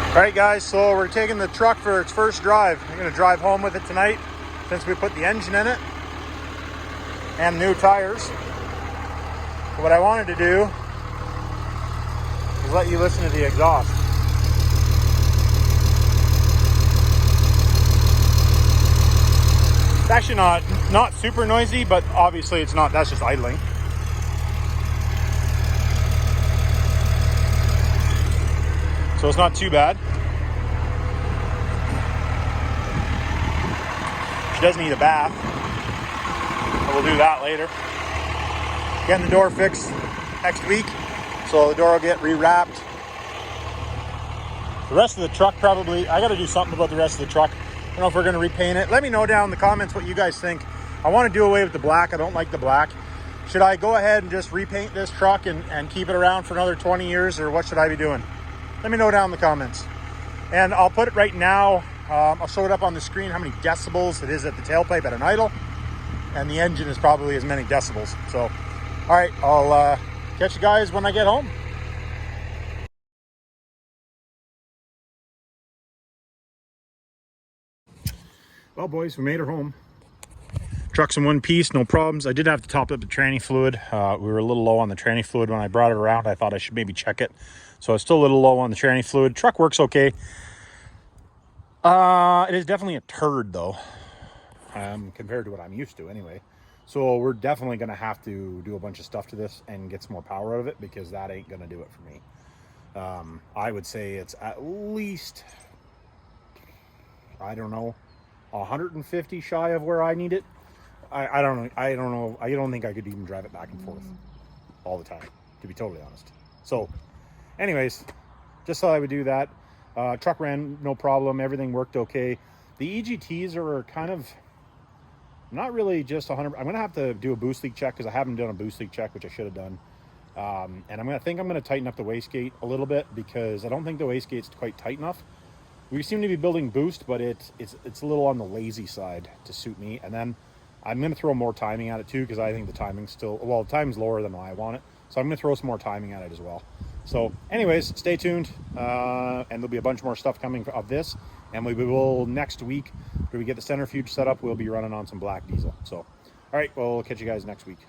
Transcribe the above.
Alright guys, so we're taking the truck for its first drive. I'm going to drive home with it tonight since we put the engine in it and new tires. So what I wanted to do is let you listen to the exhaust. It's actually not super noisy, but obviously it's not, that's just idling. So it's not too bad. She does need a bath, but we'll do that later. Getting the door fixed next week, so the door will get rewrapped. The rest of the truck probably, I gotta do something about the rest of the truck. I don't know if we're gonna repaint it. Let me know down in the comments what you guys think. I wanna do away with the black. I don't like the black. Should I go ahead and just repaint this truck and keep it around for another 20 years, or what should I be doing? Let me know down in the comments. And I'll put it right now. I'll show it up on the screen how many decibels it is at the tailpipe at an idle. And the engine is probably as many decibels. So, all right, I'll catch you guys when I get home. Well, boys, we made her home. Truck's in one piece, no problems. I did have to top up the tranny fluid. We were a little low on the tranny fluid when I brought it around. I thought I should maybe check it. So it's still a little low on the tranny fluid. Truck works okay. It is definitely a turd though, compared to what I'm used to anyway. So we're definitely going to have to do a bunch of stuff to this and get some more power out of it, because that ain't going to do it for me. I would say it's at least, I don't know, 150 shy of where I need it. I don't know. I don't think I could even drive it back and forth all the time, to be totally honest. So anyways, just thought I would do that. Truck ran no problem. Everything worked okay. The EGTs are kind of not really just 100. I'm going to have to do a boost leak check, because I haven't done a boost leak check, which I should have done. And I'm going to tighten up the wastegate a little bit, because I don't think the wastegate's quite tight enough. We seem to be building boost, but it's a little on the lazy side to suit me. And then I'm going to throw more timing at it too, because I think the timing's still, well, the time's lower than I want it. So I'm going to throw some more timing at it as well. So anyways, stay tuned. And there'll be a bunch more stuff coming of this. And we will next week, when we get the centrifuge set up, we'll be running on some black diesel. So, all right, well, we'll catch you guys next week.